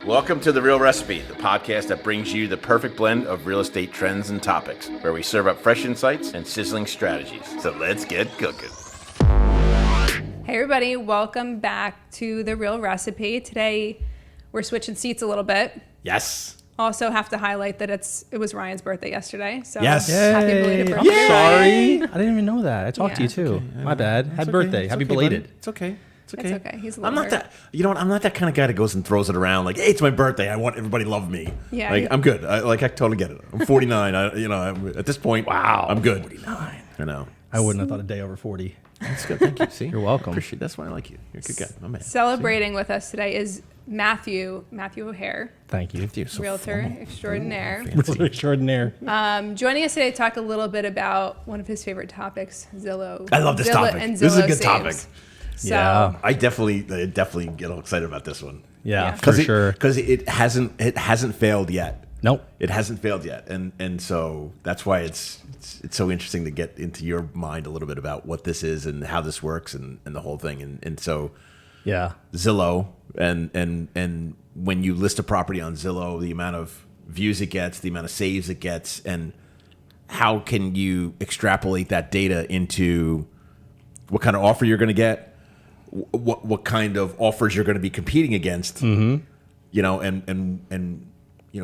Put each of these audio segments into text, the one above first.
Welcome to The Real Recipe, the podcast that brings you the perfect blend of real estate trends and topics, where we serve up fresh insights and sizzling strategies. So let's get cooking. Hey everybody, welcome back to The Real Recipe. Today we're switching seats a little bit. Yes. Also have to highlight that it was Ryan's birthday yesterday. So Yes. happy belated I'm birthday. sorry. I didn't even know that. I talked to you too. Okay. My bad. Happy birthday. Happy belated. Buddy. It's okay. It's okay. It's okay. He's a I'm little not that. You know what? I'm not that kind of guy that goes and throws it around like, "Hey, it's my birthday. I want everybody to love me." Yeah. Like, I'm good. I totally get it. I'm 49. At this point, Wow. I'm good. 49. I know. I wouldn't have thought a day over 40. That's good. Thank you. See, You're welcome. Appreciate. That's why I like you. You're a good guy. My man. Celebrating with us today is Matthew O'Hare, Thank you. You're so realtor formal. extraordinaire. Really extraordinaire. Joining us today to talk a little bit about one of his favorite topics, Zillow. I love this Zillow topic. and This is a Zillow good saves. topic. So, Yeah. I definitely get all excited about this one. Yeah, Yeah. for sure. Because it hasn't failed yet. Nope. It hasn't failed yet, and so that's why it's so interesting to get into your mind a little bit about what this is and how this works and the whole thing. And so Yeah. Zillow and when you list a property on Zillow, the amount of views it gets, the amount of saves it gets, and how can you extrapolate that data into what kind of offer you're going to get, what kind of offers you're going to be competing against, and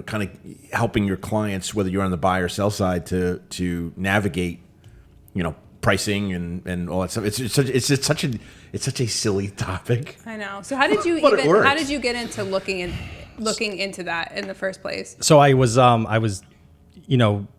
kind of helping your clients, whether you're on the buy or sell side, to navigate, pricing and all that stuff. It's such a silly topic. I know. So how did you But it works. how did you get into looking into that in the first place? So I was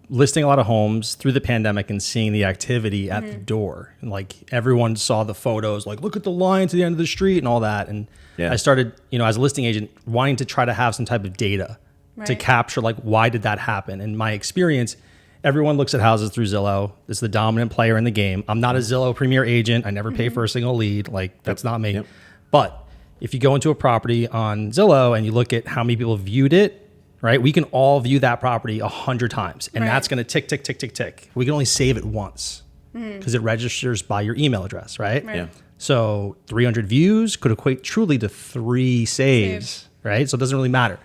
listing a lot of homes through the pandemic and seeing the activity at the door. And like everyone saw the photos, like look at the line to the end of the street and all that. And Yeah. I started, as a listing agent, wanting to try to have some type of data to Right. capture like why did that happen? And my experience, everyone looks at houses through Zillow. It's the dominant player in the game. I'm not a Zillow premier agent. I never pay for a single lead. Like that's not me. Yep. But if you go into a property on Zillow and you look at how many people viewed it, right? We can all view that property 100 times, and Right. that's going to tick, tick, tick, tick, tick. We can only save it once because it registers by your email address, right? Right. Yeah. So 300 views could equate truly to 3 saves, right? So it doesn't really matter.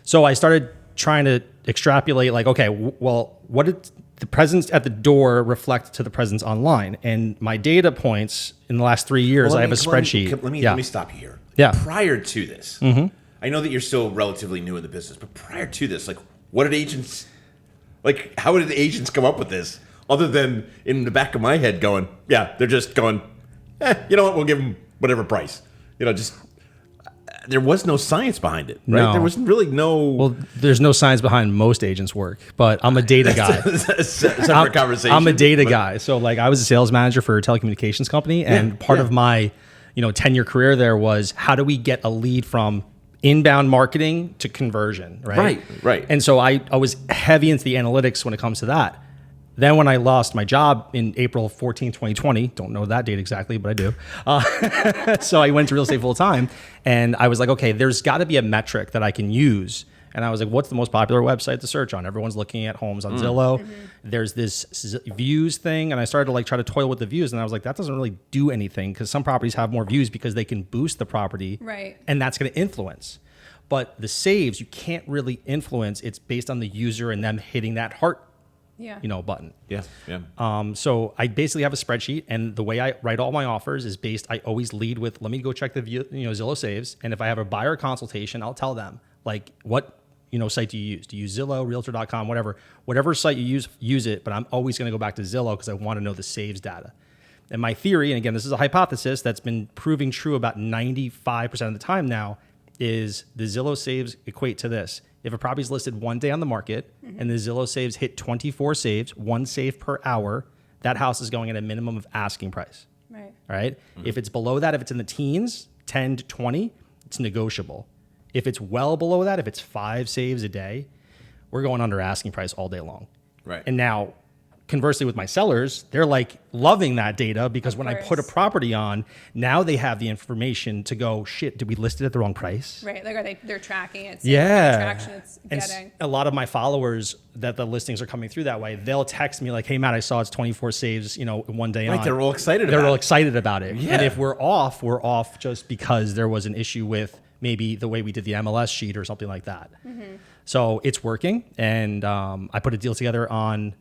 So I started trying to extrapolate, like, okay, well, what did the presence at the door reflect to the presence online? And my data points in the last 3 years, I have a spreadsheet. Let me stop you here. Yeah. Prior to this, I know that you're still relatively new in the business, but prior to this, like, how did the agents come up with this? Other than in the back of my head going, yeah, they're just going, you know what, we'll give them whatever price. There was no science behind it, right? No. There was really no... Well, there's no science behind most agents' work, but I'm a data guy. separate conversation. I'm a data guy. So like I was a sales manager for a telecommunications company, and part of my 10-year career there was how do we get a lead from inbound marketing to conversion, right? Right. And so I was heavy into the analytics when it comes to that. Then when I lost my job in April 14, 2020, don't know that date exactly, but I do. So I went to real estate full time, and I was like, okay, there's got to be a metric that I can use. And I was like, what's the most popular website to search on? Everyone's looking at homes on Zillow. There's this views thing, and I started to try to toil with the views, and I was like, that doesn't really do anything because some properties have more views because they can boost the property, Right. and that's going to influence. But the saves, you can't really influence. It's based on the user and them hitting that heart button. Yeah, yeah. So I basically have a spreadsheet, and the way I write all my offers is I always lead with, let me go check the Zillow saves. And if I have a buyer consultation, I'll tell them like, what, site do you use? Do you use Zillow, realtor.com, whatever site you use it. But I'm always going to go back to Zillow because I want to know the saves data. And my theory, and again, this is a hypothesis that's been proving true about 95% of the time now, is the Zillow saves equate to this. If a property is listed one day on the market and the Zillow saves hit 24 saves, 1 save per hour, that house is going at a minimum of asking price. Right. Right? If it's below that, if it's in the teens, 10 to 20, it's negotiable. If it's well below that, if it's 5 saves a day, we're going under asking price all day long. Right. And now, conversely with my sellers, they're like loving that data because when I put a property on, now they have the information to go, shit, did we list it at the wrong price? Right. Like they're tracking it. Seeing Yeah. the traction it's And getting. a lot of my followers that the listings are coming through that way, they'll text me like, hey, Matt, I saw it's 24 saves, one day on. They're all excited They're about all it. excited about it. Yeah. And if we're off just because there was an issue with maybe the way we did the MLS sheet or something like that. So it's working. And I put a deal together on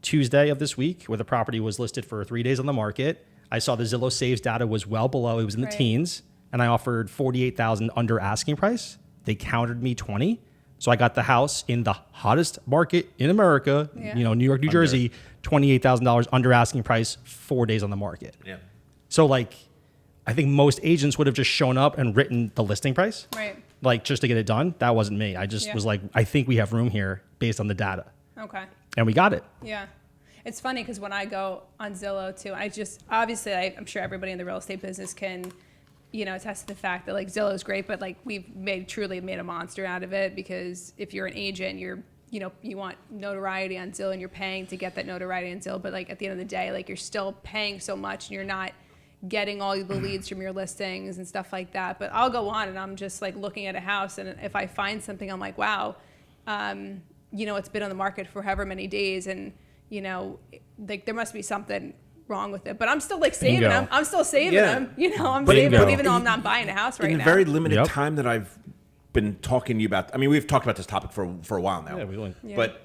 Tuesday of this week where the property was listed for 3 days on the market. I saw the Zillow saves data was well below. It was in the teens. And I offered $48,000 under asking price. They countered me 20. So I got the house in the hottest market in America, New York, New Jersey, $28,000 under asking price, 4 days on the market. Yeah. So like, I think most agents would have just shown up and written the listing price, Right. like just to get it done. That wasn't me. I just was like, I think we have room here based on the data, Okay. and we got it. Yeah. It's funny because when I go on Zillow too, obviously I'm sure everybody in the real estate business can, attest to the fact that like Zillow is great, but like we've truly made a monster out of it, because if you're an agent, you want notoriety on Zillow and you're paying to get that notoriety on Zillow. But like at the end of the day, like you're still paying so much and you're not getting all the leads from your listings and stuff like that. But I'll go on and I'm just like looking at a house, and if I find something, I'm like, wow, it's been on the market for however many days, and like there must be something wrong with it, but I'm still like saving Bingo. them. I'm still saving them. I'm But saving them bingo. even though I'm not buying a house right In now. the very limited Yep. time that I've been talking to you about, I mean, we've talked about this topic for a while now. Yeah, we will. Yeah. But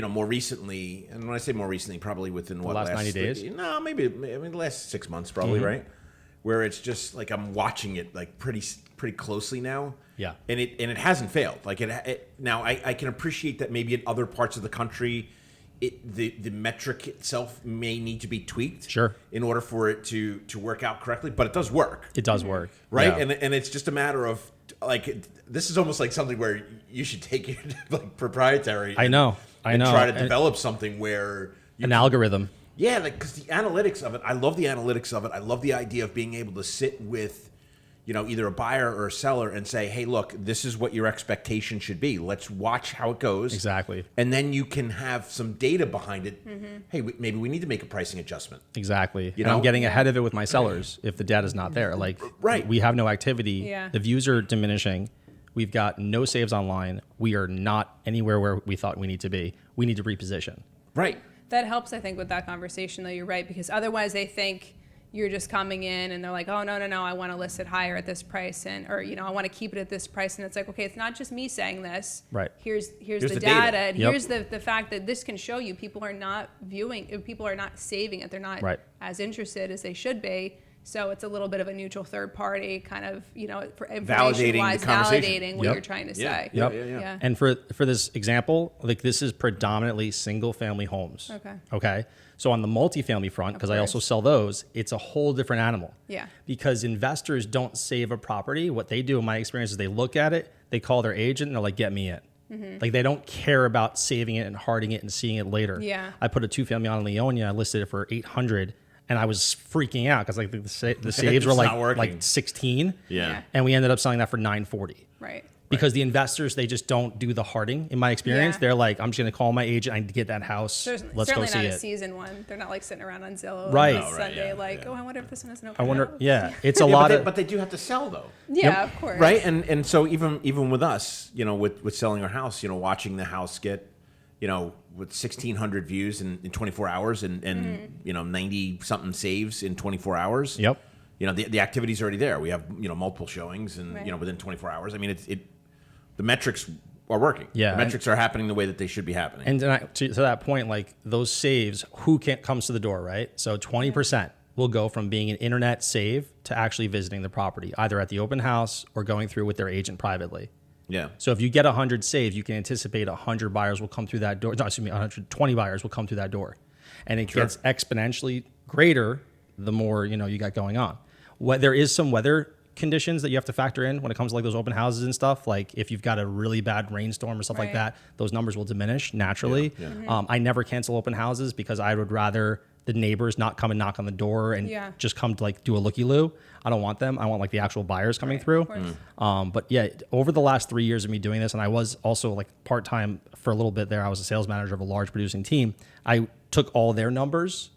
more recently, and when I say more recently, probably within the last 90 days? No, maybe the last 6 months, probably, right? Where it's just like I'm watching it like pretty closely now. Yeah. And it hasn't failed. Like now I can appreciate that maybe in other parts of the country, the metric itself may need to be tweaked, Sure, in order for it to work out correctly, but it does work. it does work, Right. Yeah. And it's just a matter of like, this is almost like something where you should take it like proprietary. I know. And try to develop something where an algorithm. Yeah, like, because the analytics of it, I love the analytics of it. I love the idea of being able to sit with, either a buyer or a seller and say, hey, look, this is what your expectation should be. Let's watch how it goes. Exactly. And then you can have some data behind it. Hey, maybe we need to make a pricing adjustment. Exactly. You And I'm know? getting ahead of it with my sellers if the data's not there. Like, Right. we have no activity. Yeah. The views are diminishing. We've got no saves online. We are not anywhere where we thought we need to be. We need to reposition. Right. That helps, I think, with that conversation, though. You're right, because otherwise they think you're just coming in and they're like, oh, no, I want to list it higher at this price, or I want to keep it at this price. And it's like, okay, it's not just me saying this. Right. Here's the the data, data. and Yep. here's the fact that this can show you people are not viewing, people are not saving it. They're not Right. as interested as they should be. So it's a little bit of a neutral third party kind of, for Validating information-wise, the conversation. validating what Yep. you're trying to Yeah. say. Yep. Yeah. And for this example, like this is predominantly single family homes. Okay. Okay. So on the multifamily front, because I also course. sell those, it's a whole different animal. Yeah. Because investors don't save a property. What they do, in my experience, is they look at it, they call their agent, and they're like, get me in. Like they don't care about saving it and harding it and seeing it later. Yeah. I put a 2-family on in Leonia. I listed it for $800, and I was freaking out because like the saves were It's not like working. 16. Yeah. And we ended up selling that for $940. Right. Because the investors, they just don't do the harding. In my experience, Yeah. they're like, I'm just going to call my agent. I need to get that house. There's Let's go certainly see not a it. season one. They're not like sitting around on Zillow Right. on No, right, Sunday, yeah, oh, I wonder if this one is an open I wonder. house. Yeah, it's a Yeah, lot but, of. but they do have to sell, though. Yeah, of course. Right. And so even with us, with selling our house, watching the house get, with 1,600 views in 24 hours and 90 something saves in 24 hours. Yep. The activity's already there. We have, multiple showings and, Right. within 24 hours. I mean, the metrics are working. Yeah, The metrics are happening the way that they should be happening. And then to that point, like those saves, who comes to the door, right? So 20% will go from being an internet save to actually visiting the property, either at the open house or going through with their agent privately. yeah. So if you get 100 saves, you can anticipate 100 buyers will come through that door. No, excuse me, 120 buyers will come through that door. And it gets exponentially greater the more, you got going on. There is some weather conditions that you have to factor in when it comes to like those open houses and stuff. Like if you've got a really bad rainstorm or stuff like Right. that, those numbers will diminish naturally. Yeah. I never cancel open houses because I would rather the neighbors not come and knock on the door and Yeah. just come to like do a looky-loo. I don't want them. I want like the actual buyers coming through. Of course. But yeah, over the last 3 years of me doing this, and I was also like part-time for a little bit there. I was a sales manager of a large producing team. I took all their numbers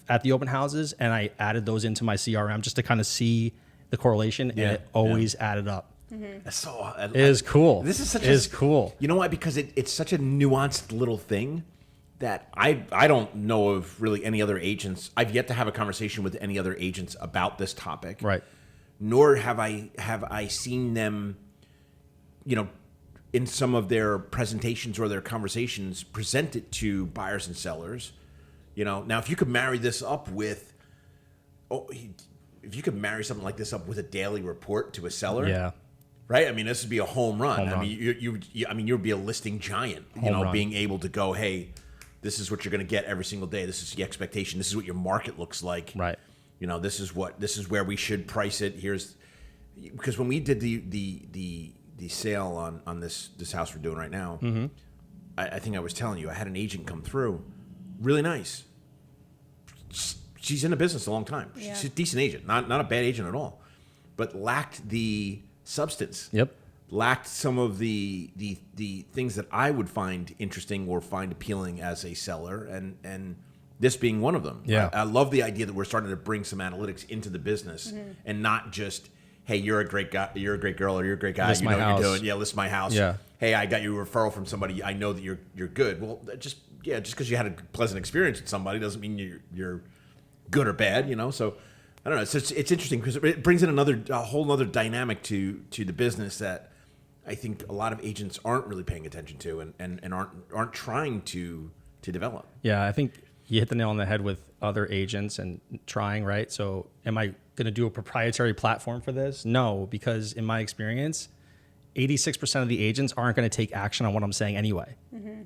at the open houses and I added those into my CRM just to kind of see the correlation, Yeah, and it always added up. That's so, It is cool. This is such it is cool. You know why? Because it's such a nuanced little thing that I don't know of really any other agents. I've yet to have a conversation with any other agents about this topic. Right. nor have I seen them, in some of their presentations or their conversations, present it to buyers and sellers. Now if you could marry this up with, if you could marry something like this up with a daily report to a seller, Yeah. right? I mean, this would be a home run. Home I run. mean, you'd be a listing giant. Home run. Being able to go, hey, this is what you're going to get every single day. This is the expectation. This is what your market looks like. Right. This is where we should price it. Because when we did the sale on this house we're doing right now, Mm-hmm. I think I was telling you, I had an agent come through, really nice. She's in the business a long time. Yeah. She's a decent agent, not a bad agent at all, but lacked the substance. Yep. Lacked some of the things that I would find interesting or find appealing as a seller, and this being one of them. Yeah. I love the idea that we're starting to bring some analytics into the business, and not just, hey, you're a great guy, you're a great girl, or you're a great guy. List You my know what house. you're doing. Yeah, list my house. Yeah. Hey, I got you a referral from somebody. I know that you're good. Well, just because you had a pleasant experience with somebody doesn't mean you're good or bad. So I don't know. It's interesting because it brings in a whole other dynamic to the business that I think a lot of agents aren't really paying attention to and aren't trying to develop. Yeah, I think you hit the nail on the head with other agents and trying, right? So am I going to do a proprietary platform for this? No, because in my experience, 86% of the agents aren't going to take action on what I'm saying anyway.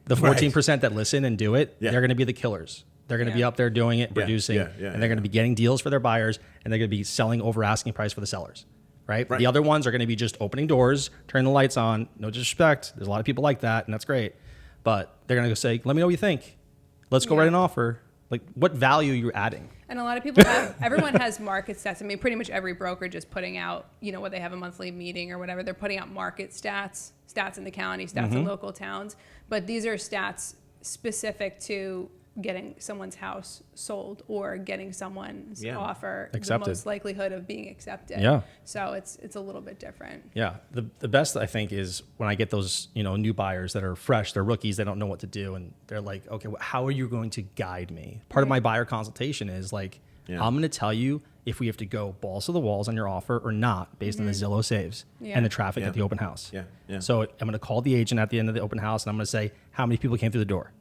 The 14% that listen and do it, Yeah. they're going to be the killers. They're going to be Yeah. up there doing it, producing, and they're going to be getting deals for their buyers, and they're going to be selling over asking price for the sellers, right? The other ones are going to be just opening doors, turning the lights on. No disrespect. There's a lot of people like that, and that's great. But they're going to go say, let me know what you think. Let's go write an offer. Like, what value are you adding? And a lot of people everyone has market stats. I mean, pretty much every broker just putting out, what they have a monthly meeting or whatever. They're putting out market stats in the county, stats in local towns. But these are stats specific to getting someone's house sold or getting someone's offer Accepted. the most likelihood of being accepted. Yeah. So it's a little bit different. Yeah. The best, I think, is when I get those, new buyers that are fresh, they're rookies, they don't know what to do. And they're like, okay, well, how are you going to guide me? Part of my buyer consultation is like, I'm going to tell you if we have to go balls to the walls on your offer or not based on the Zillow saves and the traffic at the open house. Yeah. So I'm going to call the agent at the end of the open house and I'm going to say, how many people came through the door?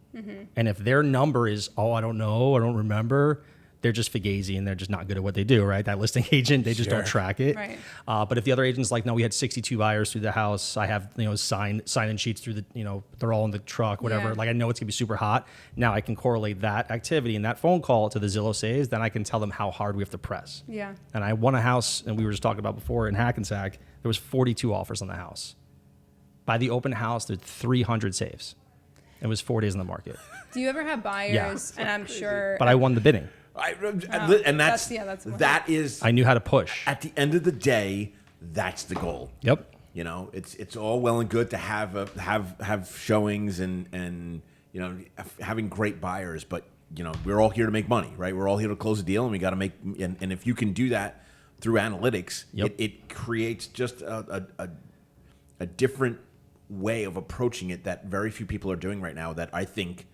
And if their number is, I don't know, I don't remember, they're just fugazi and they're just not good at what they do, right? That listing agent, they just don't track it. Right. But if the other agent's like, no, we had 62 buyers through the house. I have, sign-in sheets through the, they're all in the truck, whatever. Yeah. Like, I know it's gonna be super hot. Now I can correlate that activity and that phone call to the Zillow saves. Then I can tell them how hard we have to press. Yeah. And I won a house, and we were just talking about before in Hackensack, there was 42 offers on the house. By the open house, there's 300 saves. It was 4 days on the market. Do you ever have buyers, and I'm sure... But I won the bidding. And that's that is I knew how to push. at the end of the day, that's the goal. Yep. It's all well and good to have showings and having great buyers, but we're all here to make money, right? We're all here to close a deal, and we got to make. And if you can do that through analytics, it creates just a different way of approaching it that very few people are doing right now. That I think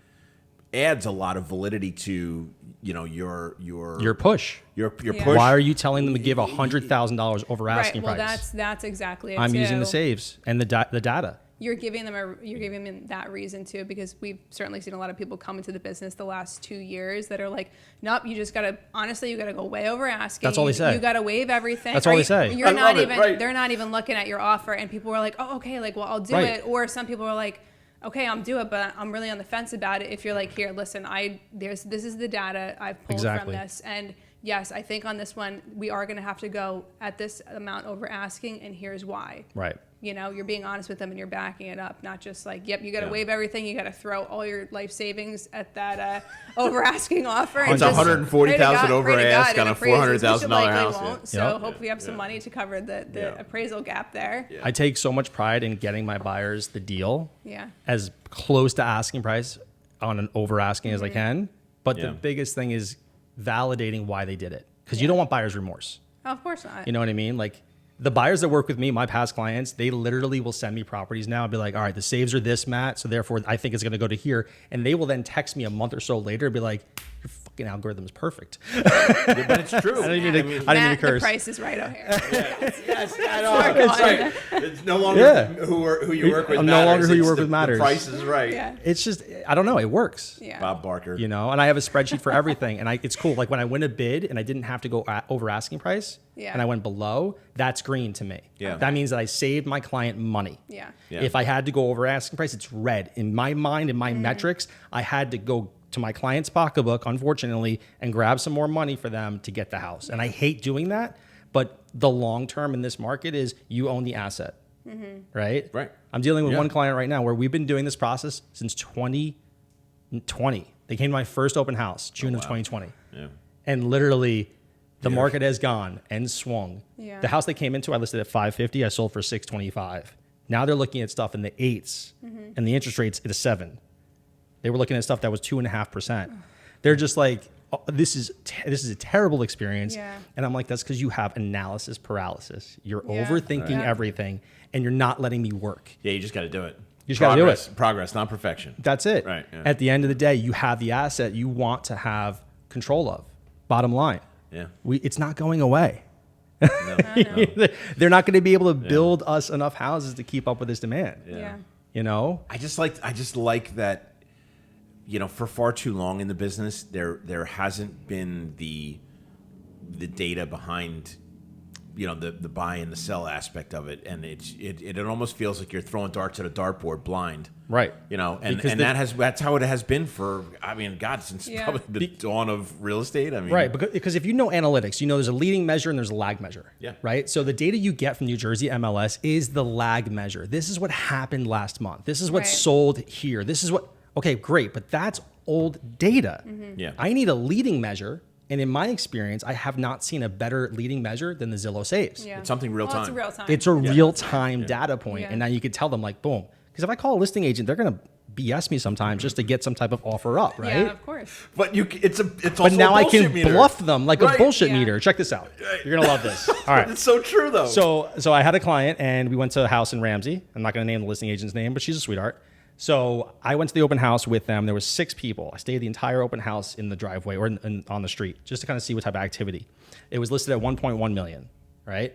adds a lot of validity to your push. Your push. Why are you telling them to give $100,000 over asking Well, price? that's exactly it. I'm too. using the saves and the data. You're giving them that reason too, because we've certainly seen a lot of people come into the business the last 2 years that are like, nope, you just gotta you gotta go way over asking. That's all they say. You gotta waive everything. That's all they say. You're I not love it, even. right. They're not even looking at your offer, and people are like, oh, okay, like, well, I'll do Right. it. Or some people are like, okay, I'll do it, but I'm really on the fence about it. If you're like, here, listen, this is the data I've pulled Exactly. from this, and yes, I think on this one we are gonna have to go at this amount over asking, and here's why. Right. You're being honest with them and you're backing it up, not just like, yep, you got to waive everything. You got to throw all your life savings at that over asking offer. It's 140,000 over ask on a $400,000 house. Won't, so hopefully you have some money to cover the appraisal gap there. Yeah. I take so much pride in getting my buyers the deal Yeah. as close to asking price on an over asking as I can. But the biggest thing is validating why they did it, because you don't want buyer's remorse. Oh, of course not. You know what I mean? Like, the buyers that work with me, my past clients, they literally will send me properties now and be like, all right, the saves are this, Matt, so therefore I think it's going to go to here. And they will then text me a month or so later and be like, you're fucking algorithm is perfect. But it's true. I didn't mean to Matt, curse. the price is right, O'Hare. Yes, I know. It's right. It's no longer Yeah. who you work with. I'm no longer who you It's work with matters. The price is right. Yeah. It's just, I don't know. It works. Yeah. Bob Barker. You know, and I have a spreadsheet for everything, and it's cool. Like when I win a bid and I didn't have to go over asking price, Yeah. and I went below, that's green to me. Yeah. That means that I saved my client money. Yeah. Yeah. If I had to go over asking price, it's red. In my mind, in my metrics, I had to go to my client's pocketbook, unfortunately, and grab some more money for them to get the house. And I hate doing that, but the long term in this market is you own the asset, right? Right. I'm dealing with Yeah. one client right now where we've been doing this process since 2020. They came to my first open house, June of 2020. Yeah. And literally, the market has gone and swung. Yeah. The house they came into, I listed at 550. I sold for 625. Now they're looking at stuff in the 8s, and the interest rate's at a 7. They were looking at stuff that was 2.5%. They're just like, oh, this is a terrible experience. Yeah. And I'm like, that's because you have analysis paralysis. You're Yeah. overthinking Right. everything, and you're not letting me work. Yeah, you just got to do it. You just gotta do it. Progress, not perfection. That's it. Right, yeah. At the end of the day, you have the asset you want to have control of. Bottom line. Yeah. It's not going away. No. They're not going to be able to build us enough houses to keep up with this demand. Yeah. You know? I just like that. You know, for far too long in the business, there hasn't been the data behind, you know, the buy and the sell aspect of it, and it almost feels like you're throwing darts at a dartboard blind. Right. You know, and Because that's how it has been for, I mean, God, since Yeah. probably the dawn of real estate. I mean, Right, because if you know analytics, you know there's a leading measure and there's a lag measure. Yeah. Right? So the data you get from New Jersey MLS is the lag measure. This is what happened last month. This is what Right. sold here. This is what, okay, great, but that's old data. Yeah. I need a leading measure. And in my experience, I have not seen a better leading measure than the Zillow saves. Yeah. It's something real Well, time. It's real time. It's a real-time data point. Yeah. And now you could tell them like, boom. Because if I call a listing agent, they're going to BS me sometimes just to get some type of offer up, right? Yeah, of course. But it's also But now a I bullshit can meter. bluff them like Right. a bullshit Yeah. meter. Check this out. You're going to love this. All right. It's so true though. So I had a client and we went to a house in Ramsey. I'm not going to name the listing agent's name, but she's a sweetheart. So I went to the open house with them. There was 6 people. I stayed the entire open house in the driveway or on the street just to kind of see what type of activity. It was listed at 1.1 million, right?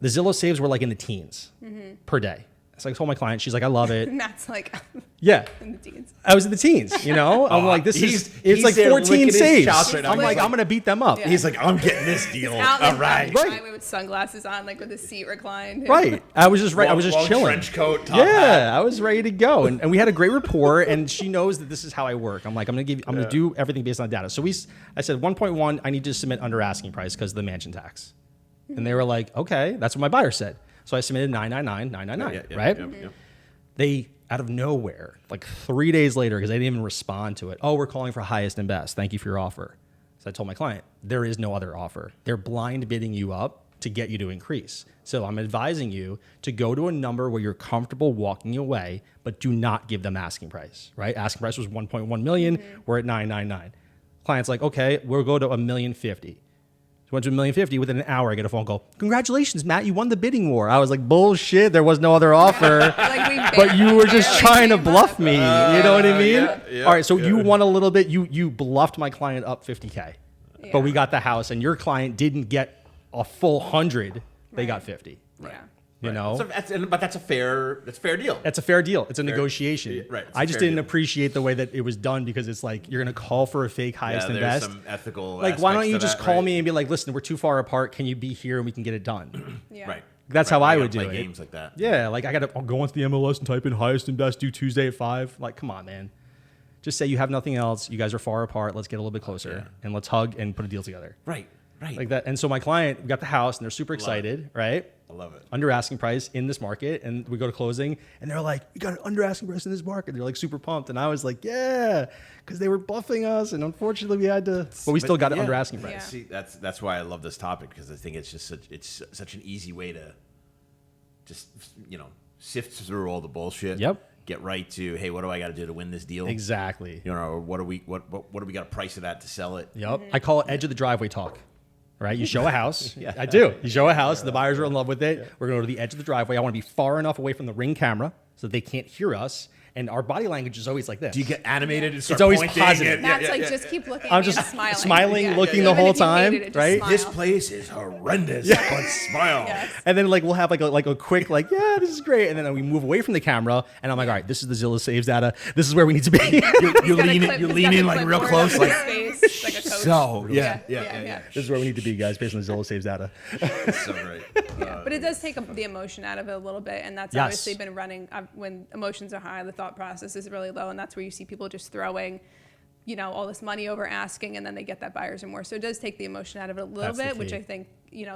The Zillow saves were like in the teens per day. So I told my client, she's like, I love it. And that's like Yeah. in the teens. I was in the teens, you know? I'm like, it's he's like there 14 licking his saves. chops right now. I'm He's like, like- I'm going to beat them up. Yeah. He's like, I'm getting this deal. Out All like right. the driveway with sunglasses on, like with the seat reclined. Right. I was just I was just Long chilling. Trench coat, top Yeah, hat. I was ready to go, and we had a great rapport. And she knows that this is how I work. I'm like, I'm gonna do everything based on data. So I said 1.1. I need to submit under asking price because of the mansion tax. And they were like, okay, that's what my buyer said. So I submitted 999, Yeah, right? yeah. They out of nowhere, like 3 days later, because they didn't even respond to it. Oh, we're calling for highest and best. Thank you for your offer. So I told my client, there is no other offer. They're blind bidding you up to get you to increase. So I'm advising you to go to a number where you're comfortable walking away, but do not give them asking price, right? Asking price was 1.1 million. We're at 999. Client's like, okay, we'll go to $1,050,000. So went to $1,050,000. Within an hour, I get a phone call. Congratulations, Matt, you won the bidding war. I was like, bullshit. There was no other offer. Like we But you were just barely trying to came bluff up. me. You know what I mean? yeah, All right. So yeah. you won a little bit. You bluffed my client up $50K, Yeah. but we got the house, and your client didn't get a full 100. They got 50. Yeah. You know, So but that's a fair deal. that's a fair deal. It's a negotiation. Right, it's a I just fair didn't deal. appreciate the way that it was done because it's like you're gonna call for a fake highest and there's best. some ethical. Like, why don't aspects you to just that, call right? me and be like, listen, we're too far apart. Can you be here and we can get it done? Yeah. Right. That's Right, how I you would gotta do play it. games like that. Yeah, like I got to go onto the MLS and type in highest and best due Tuesday at 5. Like, come on, man. Just say you have nothing else. You guys are far apart. Let's get a little bit closer and let's hug and put a deal together. Right. Right. Like that. And so my client, we got the house and they're super excited, right? I love it. Under asking price in this market. And we go to closing and they're like, we got an under asking price in this market. They're like super pumped. And I was like, yeah, because they were buffing us. And unfortunately we had to, but we still got it under asking price. Yeah. See, that's why I love this topic, because I think it's just such an easy way to just sift through all the bullshit. Yep. Get right to, hey, what do I got to do to win this deal? Exactly. Or what do we got to price it at to sell it? Yep. I call it edge of the driveway talk. right? You show a house. I do. You show a house. The buyers are in love with it. We're going to go to the edge of the driveway. I want to be far enough away from the Ring camera so that they can't hear us. And our body language is always like this. Do you get animated and start It's always pointing? positive. Matt's like, just keep looking I'm at me just and smiling, looking the whole time, right? This place is horrendous, but smile. Yes. And then like we'll have like a quick this is great, and then we move away from the camera, and I'm like, all right, this is the Zillow Saves data. This is where we need to be. You lean in like real close, like like a coach. so. Yeah. This is where we need to be, guys, based on the Zillow Saves data. So great. Yeah, but it does take the emotion out of it a little bit, and that's Yes. obviously been running when emotions are high. The thought process is really low, and that's where you see people just throwing, all this money over asking, and then they get that buyer's remorse. So it does take the emotion out of it a little bit, which I think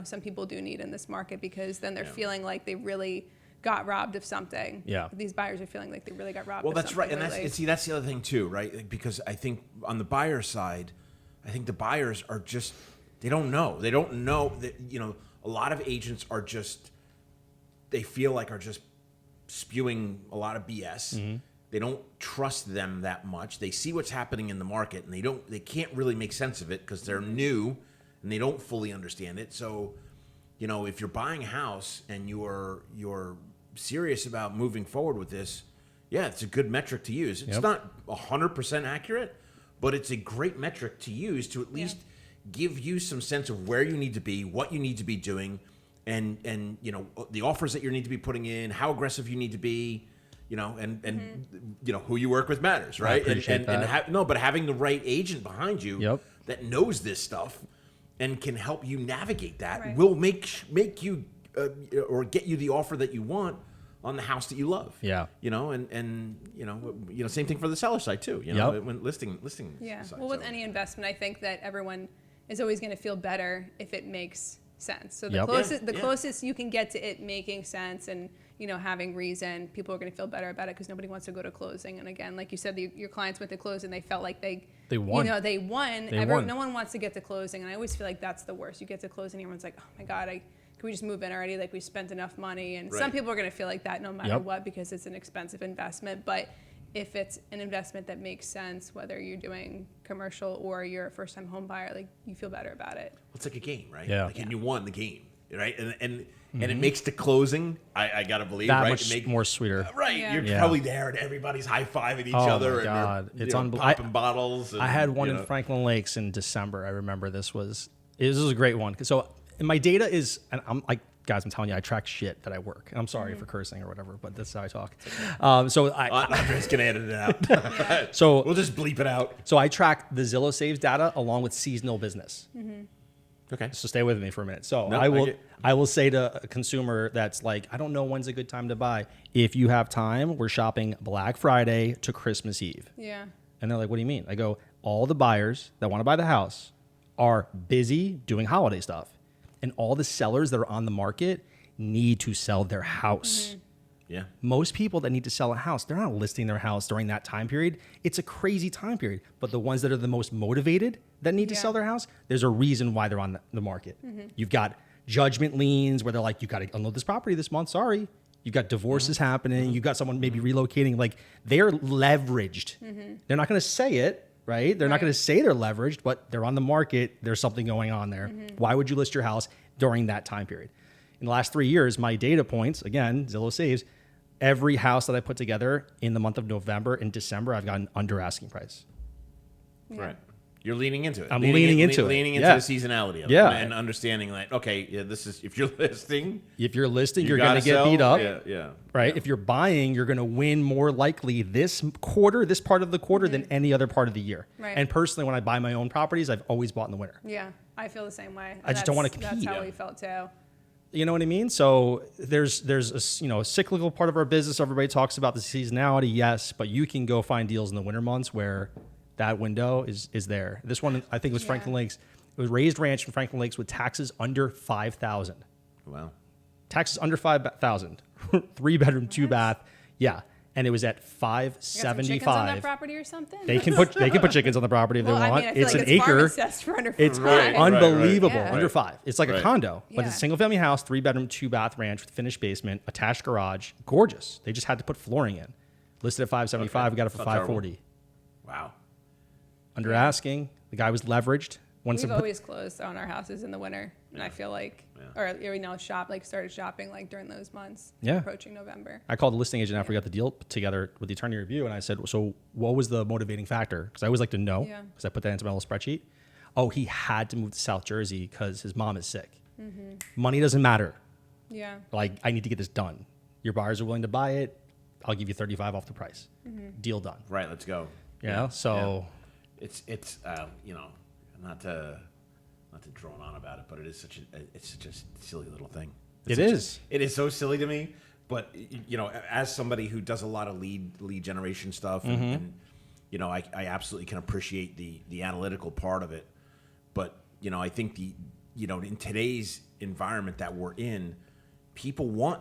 some people do need in this market, because then they're feeling like they really got robbed of something. Yeah, these buyers are feeling like they really got robbed. Well, of that's right, something and that's the other thing too, right? Because I think on the buyer side, I think the buyers are just they don't know that a lot of agents are just they feel like are just spewing a lot of BS. Mm-hmm. They don't trust them that much. They see what's happening in the market, and they can't really make sense of it because they're new and they don't fully understand it. So, if you're buying a house and you're serious about moving forward with this, yeah, it's a good metric to use. It's not 100% accurate, but it's a great metric to use to at least give you some sense of where you need to be, what you need to be doing, and the offers that you need to be putting in, how aggressive you need to be. Who you work with matters, right? I appreciate that. But having the right agent behind you that knows this stuff and can help you navigate that will make you or get you the offer that you want on the house that you love. Yeah. Same thing for the seller side too. When listing. Yeah. Side, well, with any investment, I think that everyone is always going to feel better if it makes sense. So the closest you can get to it making sense and having reason, people are going to feel better about it because nobody wants to go to closing. And again, like you said, your clients went to closing, they felt like they won. They won. No one wants to get to closing, and I always feel like that's the worst. You get to closing, everyone's like, oh my God, can we just move in already? Like we spent enough money, and some people are going to feel like that no matter what because it's an expensive investment. But if it's an investment that makes sense, whether you're doing commercial or you're a first-time home buyer, like you feel better about it. Well, it's like a game, right? Yeah. And you won the game, right? And it makes the closing, I gotta believe, that right? much more sweeter. Right. Yeah. You're probably there and everybody's high-fiving each other. My God. And It's popping bottles. And, I had one in Franklin Lakes in December. I remember this was a great one. So my data is, and I'm like, guys, I'm telling you, I track shit that I work. And I'm sorry for cursing or whatever, but that's how I talk. Andre's gonna edit it out. So we'll just bleep it out. So I track the Zillow Saves data along with seasonal business. Mm-hmm. Okay. So stay with me for a minute. So No, I will say to a consumer that's like, I don't know when's a good time to buy. If you have time, we're shopping Black Friday to Christmas Eve. Yeah. And they're like, what do you mean? I go, all the buyers that want to buy the house are busy doing holiday stuff. And all the sellers that are on the market need to sell their house. Mm-hmm. Yeah. Most people that need to sell a house, they're not listing their house during that time period. It's a crazy time period. But the ones that are the most motivated that need to sell their house, there's a reason why they're on the market. Mm-hmm. You've got judgment liens where they're like, you got to unload this property this month. Sorry. You've got divorces happening. You've got someone maybe relocating. Like they're leveraged. Mm-hmm. They're not going to say it, right? They're not going to say they're leveraged, but they're on the market. There's something going on there. Mm-hmm. Why would you list your house during that time period? In the last 3 years, my data points, again, Zillow Saves, every house that I put together in the month of November and December, I've gotten under asking price. Yeah. Right. You're leaning into it. I'm leaning into it. Leaning into Yeah. the seasonality of Yeah. it. And understanding that, okay, this is, if you're listing, If you're listing, you you're going gotta to get sell. beat up. Yeah. Right? Yeah. If you're buying, you're going to win more likely this part of the quarter than any other part of the year. Right. And personally, when I buy my own properties, I've always bought in the winter. Yeah. I feel the same way. I just don't wanna compete. That's how Yeah. we felt too. You know what I mean? So there's a cyclical part of our business. Everybody talks about the seasonality, yes, but you can go find deals in the winter months where that window is there. This one, I think, was Franklin Lakes. It was raised ranch in Franklin Lakes with taxes under $5,000. Wow. Taxes under $5,000. 3-bedroom, 2-bath. Yeah. And it was at You got some chickens on that $575. property or something? They can put chickens on the property if Well, they I want. mean, I feel It's like an it's farm acre. assessed for under It's five. unbelievable. Yeah. Under $5. It's like a Right. condo, but it's a Yeah. single family house, 3-bedroom, 2-bath ranch with finished basement, attached garage. Gorgeous. They just had to put flooring in. Listed at $575. We got it for Not terrible. $540. Wow. Under asking. The guy was leveraged. We've always closed on our houses in the winter, and I feel like, or started shopping like during those months. Yeah. Approaching November. I called the listing agent after we got the deal put together with the attorney review, and I said, "So, what was the motivating factor?" Because I always like to know, because I put that into my little spreadsheet. Oh, he had to move to South Jersey because his mom is sick. Money doesn't matter. Yeah. Like, I need to get this done. Your buyers are willing to buy it. I'll give you 35 off the price. Deal done. Right. Let's go. So it's not to drone on about it, but it's such a silly little thing. it is. It is so silly to me, but as somebody who does a lot of lead generation stuff, and I absolutely can appreciate the analytical part of it, but I think in today's environment that we're in, people want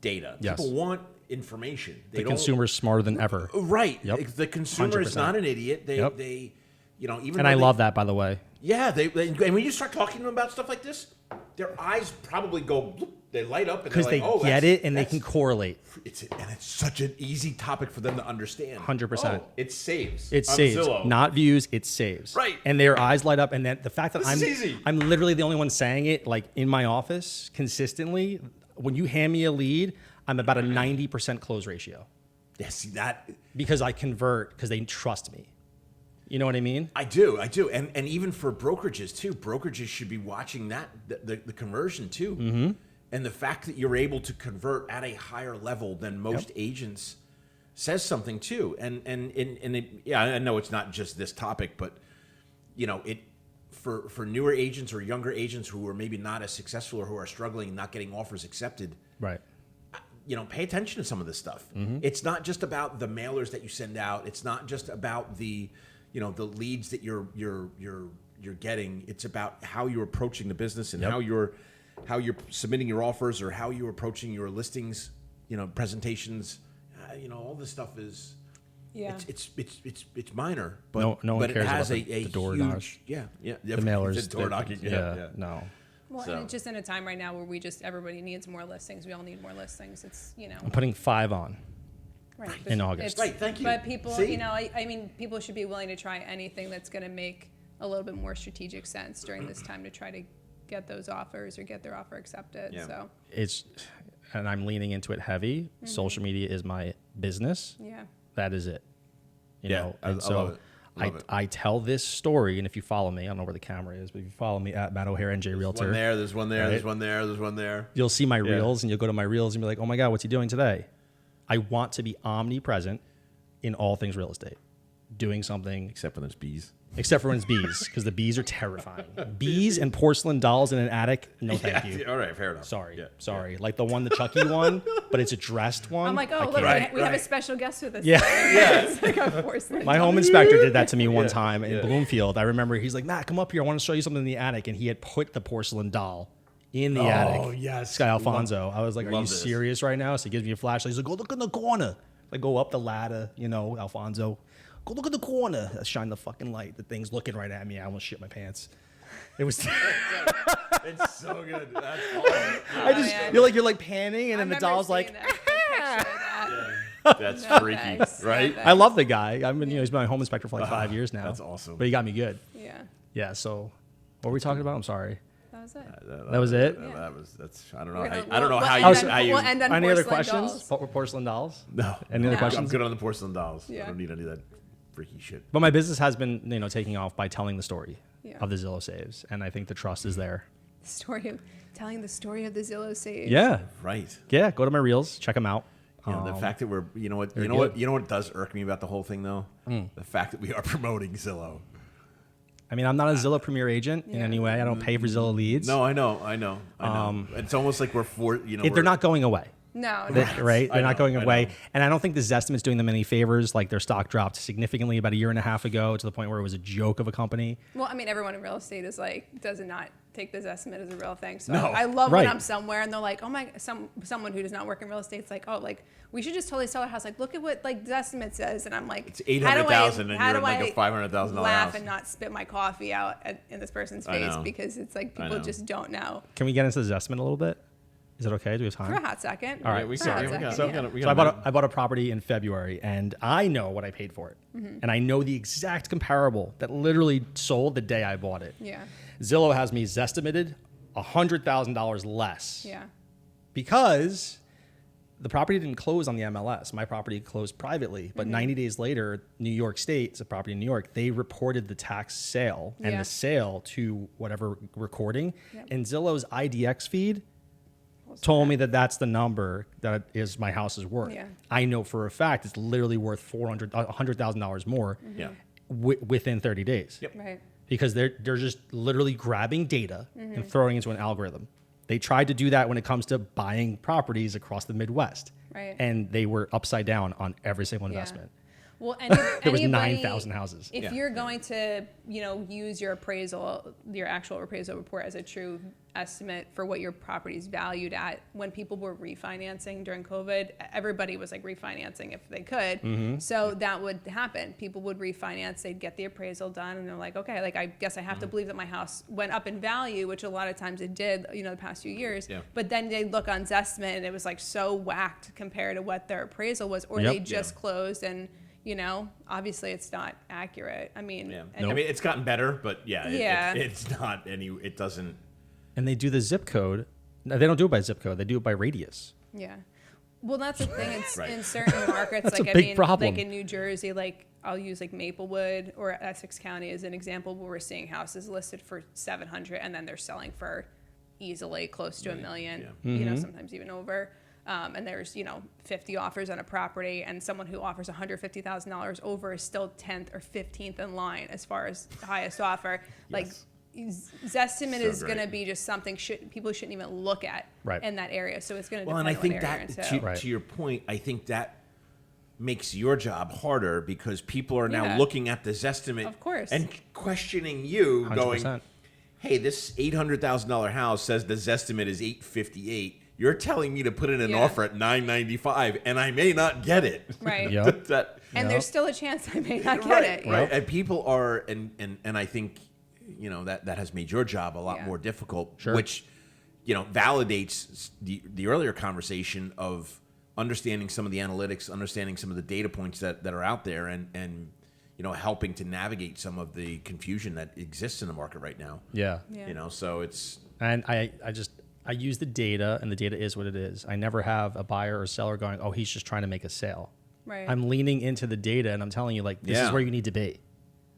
data. Yes. People want information. The consumer's smarter than ever. Right. Yep. The consumer is 100%. not an idiot. Yep. They even And I love that, by the way. Yeah, and when you start talking to them about stuff like this, their eyes probably go, bloop, they light up, and Because they're they like, get it and they can correlate. It's such an easy topic for them to understand. 100%. Oh, it saves. It on saves, Zillow. not views. It saves. Right. And their eyes light up, and then the fact that This is easy. I'm literally the only one saying it, like in my office consistently. When you hand me a lead, I'm about a 90% close ratio Yeah, see that. because I convert because they trust me. You know what I mean? I do, and even for brokerages too. Brokerages should be watching that the conversion too, and the fact that you're able to convert at a higher level than most agents says something too. And I know it's not just this topic, but it for newer agents or younger agents who are maybe not as successful or who are struggling and not getting offers accepted. Right. Pay attention to some of this stuff. It's not just about the mailers that you send out. It's not just about the the leads that you're getting. It's about how you're approaching the business and how you're submitting your offers or how you're approaching your listings, presentations. All this stuff is it's minor, but no one but cares it has about the door huge knocks. the mailers, door knocking. No. Well, So- and it's just in a time right now where everybody needs more listings. We all need more listings. It's I'm putting 5 on. right, in but August. it's- Right, thank you. But people, See? I mean, people should be willing to try anything that's going to make a little bit more strategic sense during this time to try to get those offers or get their offer accepted. Yeah. So And I'm leaning into it heavy. Social media is my business. yeah, That is it. You Yeah, know, I and so love it. Love it. I tell this story, and if you follow me, I don't know where the camera is, but if you follow me at Matt O'Hare NJ Realtor, There's one there. Right? There's one there. There's one there. you'll see my reels, and you'll go to my reels and be like, "Oh my God, what's he doing today?" I want to be omnipresent in all things real estate, doing something, Except when there's bees. except for when it's bees, because the bees are terrifying. Bees and porcelain dolls in an attic, no thank you. All right, fair enough. Sorry, Yeah, sorry. Like the one, the Chucky one, but it's a dressed one. I'm like, I oh, can't- look, Right, we have a right. special guest with us. Yeah. It's like a porcelain. My home inspector did that to me one time in Bloomfield. I remember he's like, Matt, come up here. I want to show you something in the attic. And he had put the porcelain doll in the attic. Oh, yes. This guy, Alfonso. I was like, are you love this. serious right now? So he gives me a flashlight. He's like, go look in the corner. I go up the ladder, Alfonso. Go look in the corner. I shine the fucking light. The thing's looking right at me. I almost shit my pants. It was. It's so good. That's awesome. I just man. you're like panning, and I then the remember doll's seeing like. that. Picture of that. That's No freaky, thanks. No right? thanks. I love the guy. I've been, he's been my home inspector for like 5 years now. That's awesome. But he got me good. Yeah, Yeah. So, what were we talking about? I'm sorry. that was it. That was it. That's. I don't know. We're How, gonna- I don't know we'll how end you. on- How you we'll end on Any other porcelain questions? dolls. Porcelain dolls? no. Any other No. questions? I'm good on the porcelain dolls. Yeah. I don't need any of that freaky shit. But my business has been, taking off by telling the story Yeah. of the Zillow saves, and I think the trust is there. Telling the story of the Zillow saves. Yeah, Right. yeah. Go to my reels, check them out. The fact that we're, you know what does irk me about the whole thing though? The fact that we are promoting Zillow. I mean, I'm not a Zillow Premier agent in Yeah. any way. I don't pay for Zillow leads. No, I know. It's almost like They're not going away. No. Right? I They're know, not going I away. know. And I don't think this estimate's doing them any favors. Like their stock dropped significantly about a year and a half ago to the point where it was a joke of a company. Well, I mean, everyone in real estate is like, does not take this estimate as a real thing. So No. I love Right. when I'm somewhere and they're like, oh my, someone who does not work in real estate is like, oh, like we should just totally sell our house. Like, look at what like the estimate says. And I'm like, It's $800,000 and how you're do in, like, I a $500,000 laugh house? and not spit my coffee out in this person's I face know. because it's like I people know. just don't know. Can we get into this estimate a little bit? Is it okay? Do we have time? For a hot second. All right, Yeah, we For a hot got second, it. So, We got it. so I bought a property in February, and I know what I paid for it, and I know the exact comparable that literally sold the day I bought it. Yeah. Zillow has me estimated $100,000 less Yeah. because the property didn't close on the MLS. My property closed privately, but 90 days later, New York State, it's a property in New York, they reported the tax sale and Yeah. the sale to whatever recording, Yep. and Zillow's IDX feed told me that that's the number that is my house is worth. Yeah. I know for a fact it's literally worth $100,000 more Yeah. within 30 days. Yep. Right. Because they're just literally grabbing data and throwing it into an algorithm. They tried to do that when it comes to buying properties across the Midwest. Right. And they were upside down on every single Yeah. investment. Well, There was anybody- 9,000 houses. If Yeah. you're going to, use your appraisal, your actual appraisal report as a true estimate for what your property is valued at, when people were refinancing during COVID, everybody was like refinancing if they could. Mm-hmm. So that would happen. People would refinance, they'd get the appraisal done, and they're like, okay, like I guess I have Mm-hmm. to believe that my house went up in value, which a lot of times it did, the past few years. Yeah. But then they look on Zestimate and it was like so whacked compared to what their appraisal was, or Yep. they just closed and obviously it's not accurate. I mean, Yeah. and I mean, it's gotten better, but yeah, Yeah. it's not any. It doesn't. And they do the zip code. No, they don't do it by zip code. They do it by radius. yeah. Well, that's the thing. It's Right. in certain markets, That's like a big problem. like in New Jersey, like I'll use like Maplewood or Essex County as an example, where we're seeing houses listed for 700 and then they're selling for easily close to $1 million. Yeah. Sometimes even over. And there's 50 offers on a property, and someone who offers $150,000 over is still 10th or 15th in line as far as the highest offer. Like Zestimate So is going to great. be just something people shouldn't even look at Right. in that area. So it's going to Well, and depend I on think what area that you're into. Right. to your point, I think that makes your job harder because people are now Yeah. looking at this estimate, Of course. and questioning you, going, 100%. "Hey, this $800,000 house says the estimate is $858. You're telling me to put in an Yeah. offer at $995, and I may not get it." Right. Yep. That- And there's still a chance I may not get right, it. right. And people are, and I think, that has made your job a lot Yeah. more difficult, Sure. which, validates the earlier conversation of understanding some of the analytics, understanding some of the data points that are out there, and helping to navigate some of the confusion that exists in the market right now. Yeah. Yeah. So it's, And I use the data, and the data is what it is. I never have a buyer or seller going, oh, he's just trying to make a sale. Right. I'm leaning into the data, and I'm telling you, like, this is Yeah. where you need to be.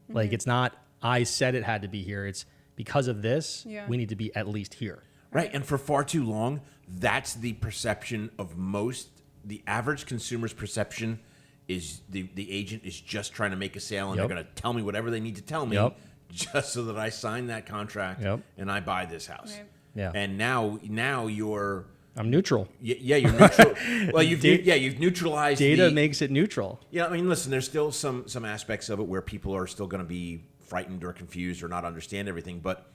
Like, it's not, I said it had to be here. It's because of this, Yeah. we need to be at least here. right. And for far too long, that's the perception of the average consumer's perception is the agent is just trying to make a sale, and Yep. they're going to tell me whatever they need to tell me Yep. just so that I sign that contract Yep. and I buy this house. Right. Yeah. And now you're, I'm neutral. you're neutral. Well, you've neutralized Data makes it neutral. Yeah, I mean, listen, there's still some aspects of it where people are still going to be frightened or confused or not understand everything, but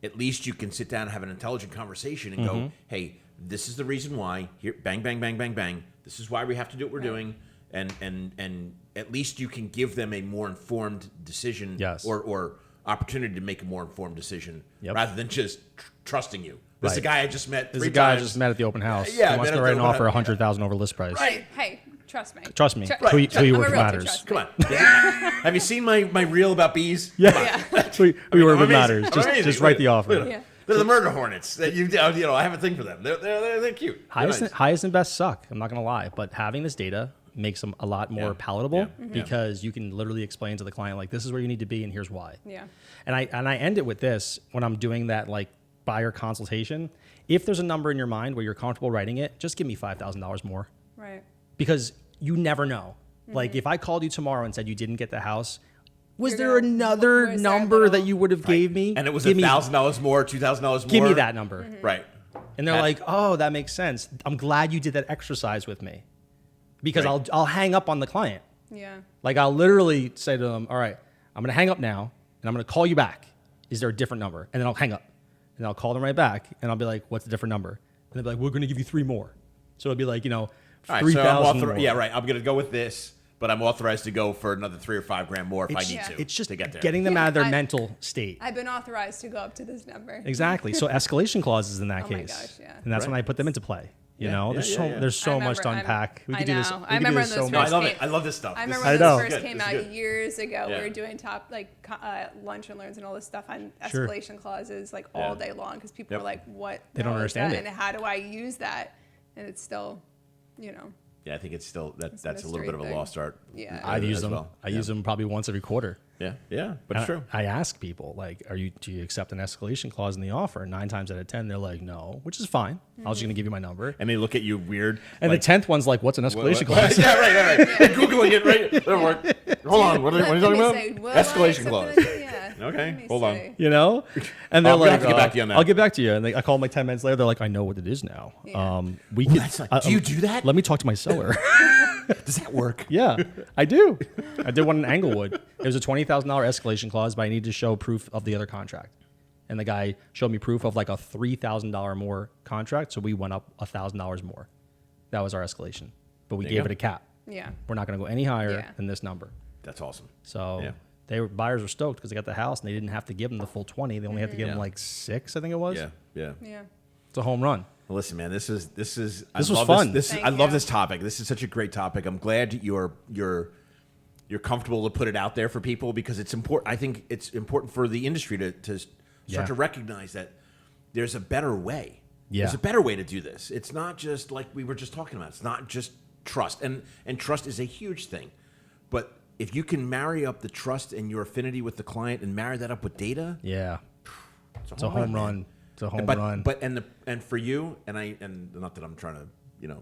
at least you can sit down and have an intelligent conversation and go, hey, this is the reason why. Here, bang, bang, bang, bang, bang. This is why we have to do what we're doing. And at least you can give them a more informed decision, Yes. or opportunity to make a more informed decision, Yep. rather than just trusting you. This is a Right. guy I just met This is three a guy I times. just met at the open house. Yeah, I he wants met to at write the an open offer house. 100,000 over list price. Right. Hey, trust me. Trust me. Right. Who you I'm work a with realtor, matters. trust me. Come on. Have you seen my reel about bees? Yeah. Yeah. who you work I'm with amazing. matters. I'm Just amazing. write the offer. Yeah. They're the murder hornets. That I have a thing for them. They're cute. They're Highest, nice. highest and best suck. I'm not going to lie. But having this data makes them a lot more Yeah. palatable Yeah. because you can literally explain to the client, like, this is where you need to be and here's why. Yeah. And I end it with this when I'm doing that, like, buyer consultation. If there's a number in your mind where you're comfortable writing it, just give me $5,000 more, Right. because you never know. Mm-hmm. Like, if I called you tomorrow and said you didn't get the house, was You're there gonna- another was there a number little- that you would have gave me? And it was Give me- $1,000 more, $2,000 more. Give me that number. Mm-hmm. Right. And they're That- like, oh, that makes sense. I'm glad you did that exercise with me, because Right. I'll hang up on the client. Yeah. Like, I'll literally say to them, all right, I'm going to hang up now and I'm going to call you back. Is there a different number? And then I'll hang up and I'll call them right back and I'll be like, what's the different number? And they'll be like, we're going to give you 3 more. So it'll be like, All right, so I'm 3,000 author- more. yeah, right. I'm going to go with this. but I'm authorized to go for another $3 or $5 grand more if I need to. It's just to get there. getting them out of their mental state. I've been authorized to go up to this number. Exactly. So escalation clauses in that Oh my case. gosh, yeah. And that's when Right. I put them into play. You Yeah, know, yeah, there's so much to unpack. We could do this. I remember when those No, I first love came. it. I love this stuff. I This remember is- when know. those this first is came good. out This is good. years ago. Yeah. We were doing top lunch and learns and all this stuff on Sure. escalation clauses like Yeah. all day long because people Yep. were like, "What? They the don't hell is understand that? it. And how do I use that?" And it's still, Yeah, I think it's still that's a a little bit of a mystery lost art. Yeah. I've used as them. well. I use them probably once every quarter. Yeah, but it's true. I ask people like, do you accept an escalation clause in the offer? 9 times out of 10, they're like, no, which is fine. I was just gonna give you my number. And they look at you weird. And like, the 10th one's like, what's an escalation what? clause? Yeah, right. They're Googling it, right? That'll work. Hold on, what are you talking about? Escalation clause. Yeah. Okay, Let me hold on. see. You know, and they're I'm gonna like, have to get back to you on that. I'll get back to you. And I call them like 10 minutes later. They're like, I know what it is now. Yeah. We could. that's not- do you do that? Let me talk to my seller. Does that work? Yeah, I do. I did one in Englewood. It was a $20,000 escalation clause, but I needed to show proof of the other contract. And the guy showed me proof of like a $3,000 more contract, so we went up $1,000 more. That was our escalation, but we There you gave go. it a cap. Yeah. We're not going to go any higher Yeah. than this number. That's awesome. So Yeah. buyers were stoked because they got the house and they didn't have to give them the full 20. They only had to give them Yeah. like 6, I think it was. Yeah. Yeah. It's a home run. Well, listen, man, this is I was love fun. This is, Thank I love you. this topic. This is such a great topic. I'm glad you're comfortable to put it out there for people because it's important. I think it's important for the industry to start Yeah. to recognize that there's a better way. Yeah. There's a better way to do this. It's not just like we were just talking about. It's not just trust, and trust is a huge thing. But if you can marry up the trust and your affinity with the client and marry that up with data, Yeah. it's It's a home man. run. It's a home but, run. But and for you and not that I'm trying to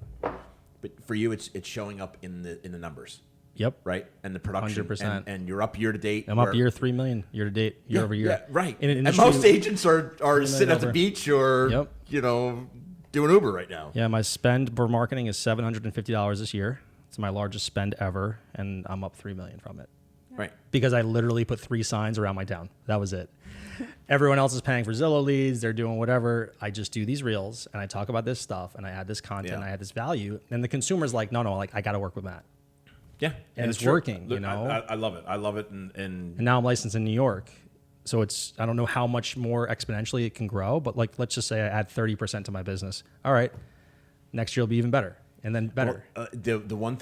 but for you it's showing up in the numbers, Yep. right? And the production 100%. and you're up year to date. I'm up year 3 million year to date, year over year. Yeah, right. In an And industry- most agents are sitting at the over. beach or Yep. doing Uber right now. Yeah, my spend for marketing is $750 this year. It's my largest spend ever, and I'm up 3 million from it Right. because I literally put 3 signs around my town. That was it. Everyone else is paying for Zillow leads. They're doing whatever. I just do these reels and I talk about this stuff and I add this content. Yeah. And I add this value. And the consumer's like, no, like I got to work with Matt. Yeah. And it's true. working, Look, you know? I love it. I love it. And And now I'm licensed in New York. So I don't know how much more exponentially it can grow, but like, let's just say I add 30% to my business. All right. Next year will be even better and then better. Well, the one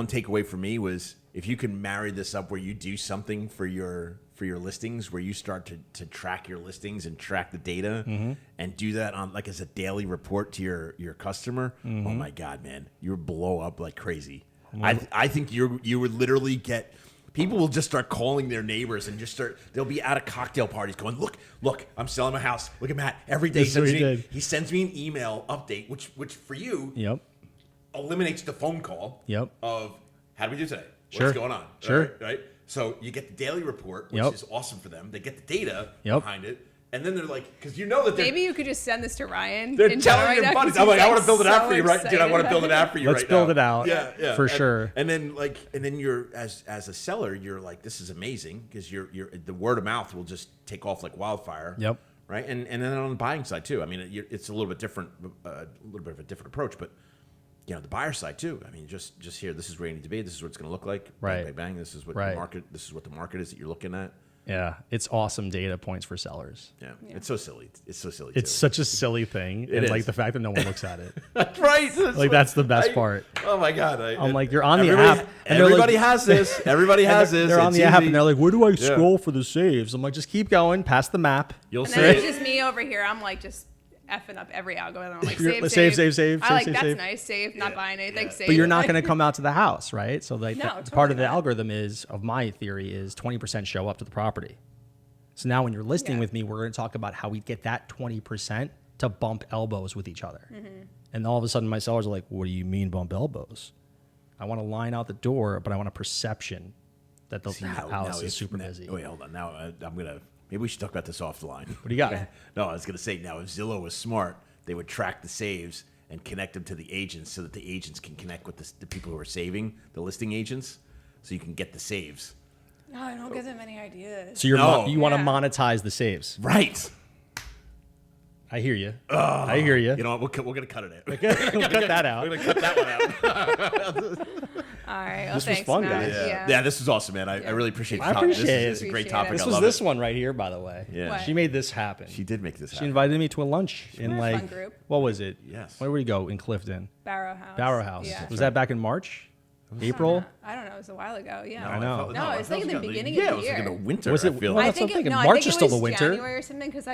takeaway for me was if you can marry this up where you do something for your listings, where you start to track your listings and track the data and do that on like as a daily report to your customer. Oh my God, man, you would blow up like crazy. I think you would literally get. People will just start calling their neighbors and they'll be at a cocktail parties going, look, I'm selling my house. Look at Matt. Every day This is what he did. he sends me an email update, which for you Yep. eliminates the phone call Yep. of how do we do today? Sure. What's going on? Sure. Right? So you get the daily report, which Yep. is awesome for them. They get the data Yep. behind it. And then they're like, because you know that Maybe you could just send this to Ryan. they're in telling general your right now, buddies. 'cause I'm like, he's, I want to build it out so for you, right? Dude, I want to build it out for you Let's right build now. it out. Yeah. For And- sure. And then you're as a seller, you're like, this is amazing because you're the word of mouth will just take off like wildfire. Yep. Right. And then on the buying side too. I mean, it's a little bit different, a little bit of a different approach, but the buyer side too. I mean, just here, this is where you need to be. This is what it's going to look like. Right. Bang, bang, bang. This is what Right. the market. This is what the market is that you're looking at. Yeah. It's awesome data points for sellers. Yeah. It's so silly. It's so silly. It's too. such a silly thing. And is. like the fact that no one looks at it. That's right. Like, that's the best part. Oh my God. I'm like, you're on the everybody- app, and they're Everybody like- has this. Everybody has this. They're on It's the app easy. and they're like, where do I scroll for the saves? I'm like, just keep going past the map. You'll And see then it's it. just me over here. I'm like just effing up every algorithm. I'm like, You're- save. save, I like save, that's save. nice. Save, not buying anything. Save. But you're not going to come out to the house, right? So like No, part totally of the not. algorithm of my theory is 20% show up to the property. So now when you're listing Yeah. with me, we're going to talk about how we get that 20% to bump elbows with each other. And all of a sudden my sellers are like, what do you mean bump elbows? I want to line out the door, but I want a perception that the house is super busy. Wait, hold on. Now I'm gonna. Maybe we should talk about this offline. What do you got? Yeah. No, I was gonna say now if Zillow was smart, they would track the saves and connect them to the agents so that the agents can connect with the people who are saving, the listing agents, so you can get the saves. No, I don't give them any ideas. So you No. want to Yeah. monetize the saves. Right. I hear you. I hear you. You know what? We're gonna cut it out. We'll cut that out. We're gonna cut that one out. right. Well, This was thanks, fun, Matt. guys. Yeah, this is awesome, man. I really appreciate I the appreciate This is it. a great Appreciate topic. it. This I was love this it. one right here, by the way. Yeah. What? She made this happen. She did make this She happen. invited me to a lunch in We're a like fun group. what was it? Yes. Where did we go in Clifton? Barrow House. Barrow House. Yeah. Was that back in March? April? I don't know. It was a while ago. Yeah. I know. No, it was like in the beginning yeah, of the it was like in the year. winter. Was it- I feel well, like. that's what I'm thinking. I March think is it still the was winter. January or something because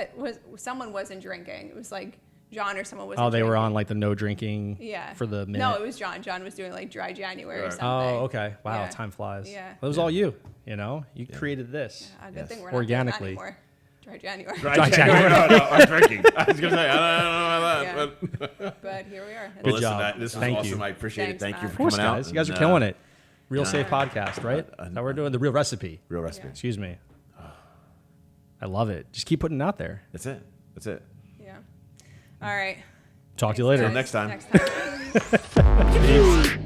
someone wasn't drinking. It was like John or someone wasn't. Oh, they were drinking. on like the no drinking Yeah. for the minute. No, it was John. John was doing like dry January or Right. something. Oh, okay. Wow, Yeah. time flies. Yeah. It was all you. You know, you created this. Good Yes. thing we're not Organically. doing that anymore. Dry January. Dry January. No, I'm drinking. I was going to say, I don't know about that. But here we are. Well, Good job. listen, this was Thank awesome. you. I appreciate Thanks, it. Thank you Matt. for Of course, coming out. guys. You guys are and, killing it. Real Safe Podcast, right? Now we're doing the real recipe. Real recipe. Excuse me. I love it. Just keep putting it out there. That's it. That's it. Yeah. All right. Talk to you later. Till next time. Next time. Peace.